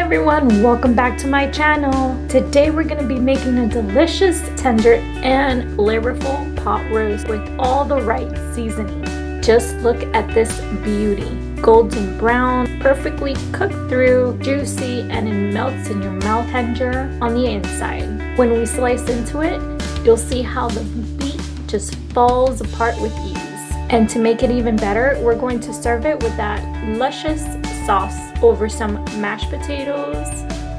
everyone, welcome back to my channel. Today we're going to be making a delicious, tender, and flavorful pot roast with all the right seasoning. Just look at this beauty. Golden brown, perfectly cooked through, juicy, and it melts in your mouth, tender on the inside. When we slice into it, you'll see how the meat just falls apart with ease. And to make it even better, we're going to serve it with that luscious sauce over some mashed potatoes.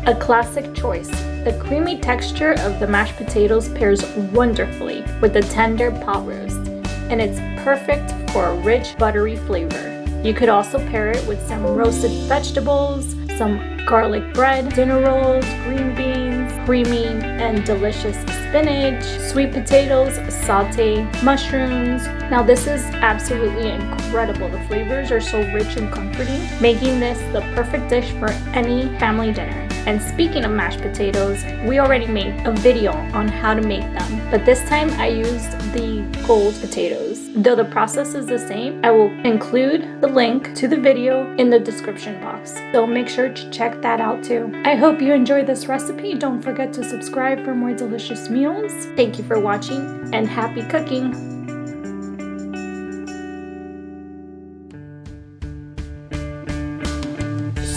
A classic choice. The creamy texture of the mashed potatoes pairs wonderfully with the tender pot roast, and it's perfect for a rich, buttery flavor. You could also pair it with some roasted vegetables, some garlic bread, dinner rolls, green beans, creamy and delicious spinach, sweet potatoes, sauté, mushrooms. Now this is absolutely incredible. The flavors are so rich and comforting, making this the perfect dish for any family dinner. And speaking of mashed potatoes, we already made a video on how to make them, but this time I used the gold potatoes. Though the process is the same, I will include the link to the video in the description box, so make sure to check that out too. I hope you enjoyed this recipe. Don't forget to subscribe for more delicious meals. Thank you for watching and happy cooking!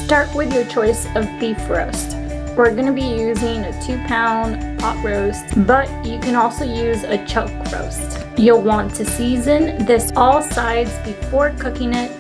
Start with your choice of beef roast. We're going to be using a 2-pound pot roast, but you can also use a chuck roast. You'll want to season this all sides before cooking it.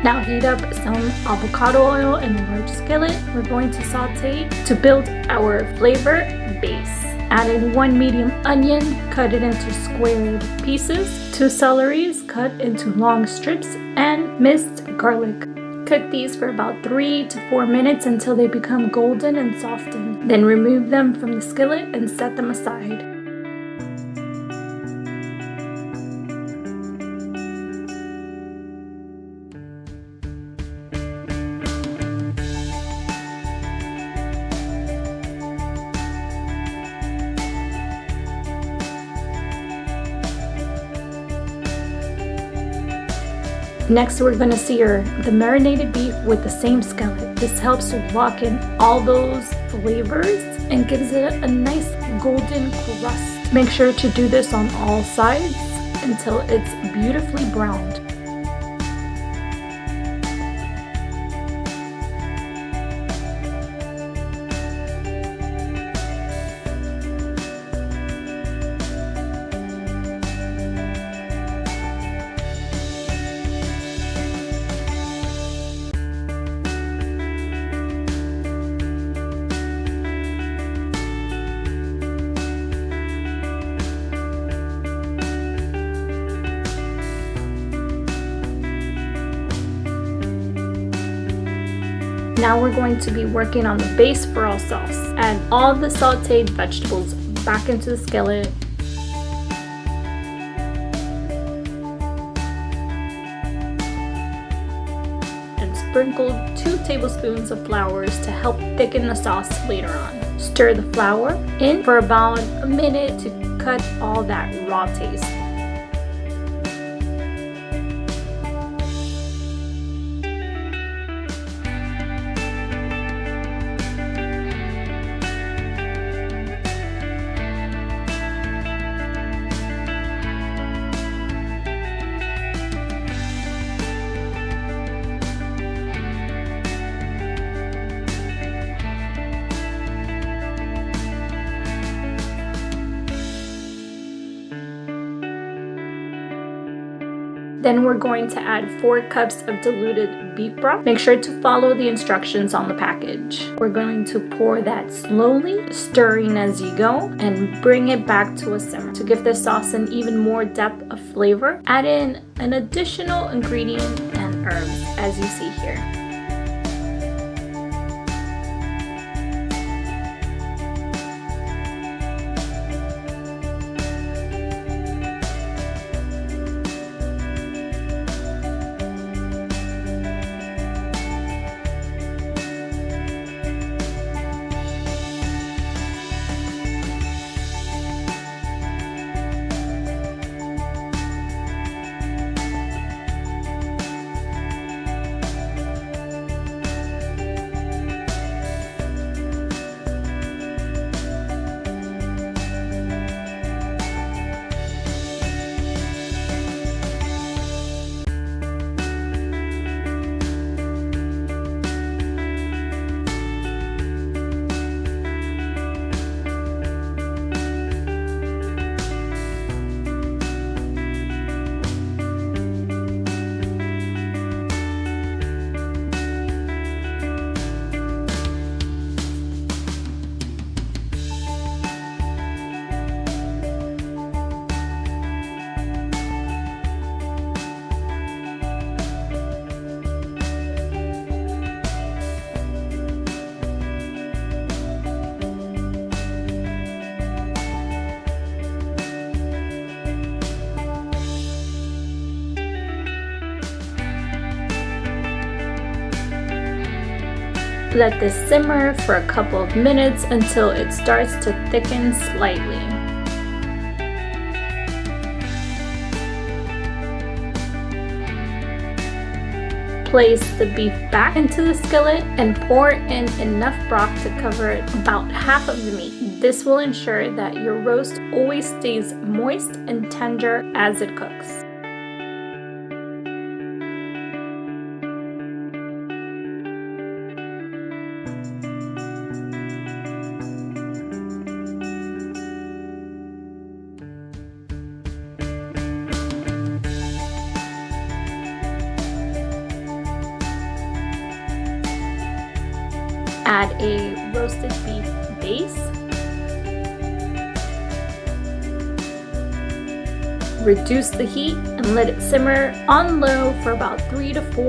Now heat up some avocado oil in a large skillet. We're going to saute to build our flavor base. Add in 1 medium onion, cut it into squared pieces, 2 celeries cut into long strips, and minced garlic. Cook these for about 3 to 4 minutes until they become golden and soften. Then remove them from the skillet and set them aside. Next, we're going to sear the marinated beef with the same skillet. This helps to lock in all those flavors and gives it a nice golden crust. Make sure to do this on all sides until it's beautifully browned. Now we're going to be working on the base for our sauce. Add all the sautéed vegetables back into the skillet. And sprinkle 2 tablespoons of flour to help thicken the sauce later on. Stir the flour in for about a minute to cut all that raw taste. Then we're going to add 4 cups of diluted beef broth. Make sure to follow the instructions on the package. We're going to pour that slowly, stirring as you go, and bring it back to a simmer. To give this sauce an even more depth of flavor, add in an additional ingredient and herbs, as you see here. Let this simmer for a couple of minutes until it starts to thicken slightly. Place the beef back into the skillet and pour in enough broth to cover about half of the meat. This will ensure that your roast always stays moist and tender as it cooks. Add a roasted beef base. Reduce the heat and let it simmer on low for about 3 to 4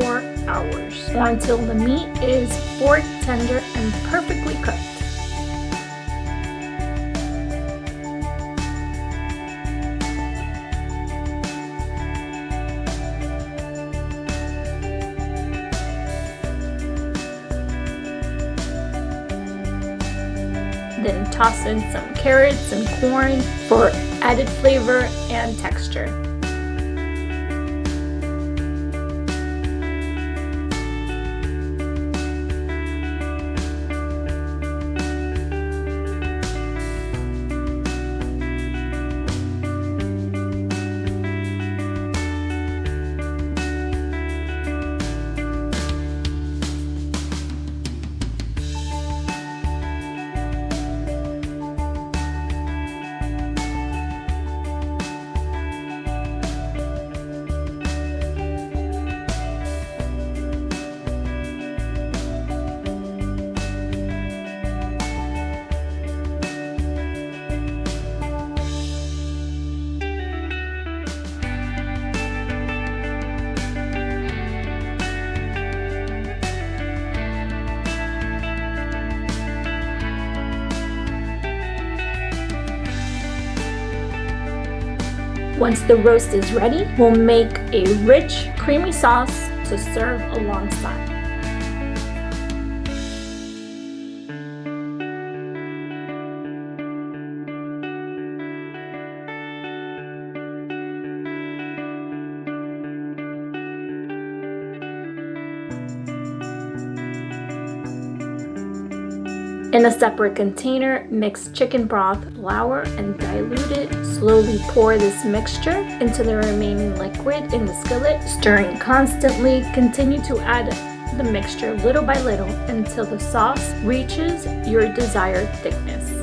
hours, or until the meat is fork tender and perfectly cooked. Then toss in some carrots and corn for added flavor and texture. Once the roast is ready, we'll make a rich, creamy sauce to serve alongside. In a separate container, mix chicken broth, flour, and dilute it. Slowly pour this mixture into the remaining liquid in the skillet, stirring constantly. Continue to add the mixture little by little until the sauce reaches your desired thickness.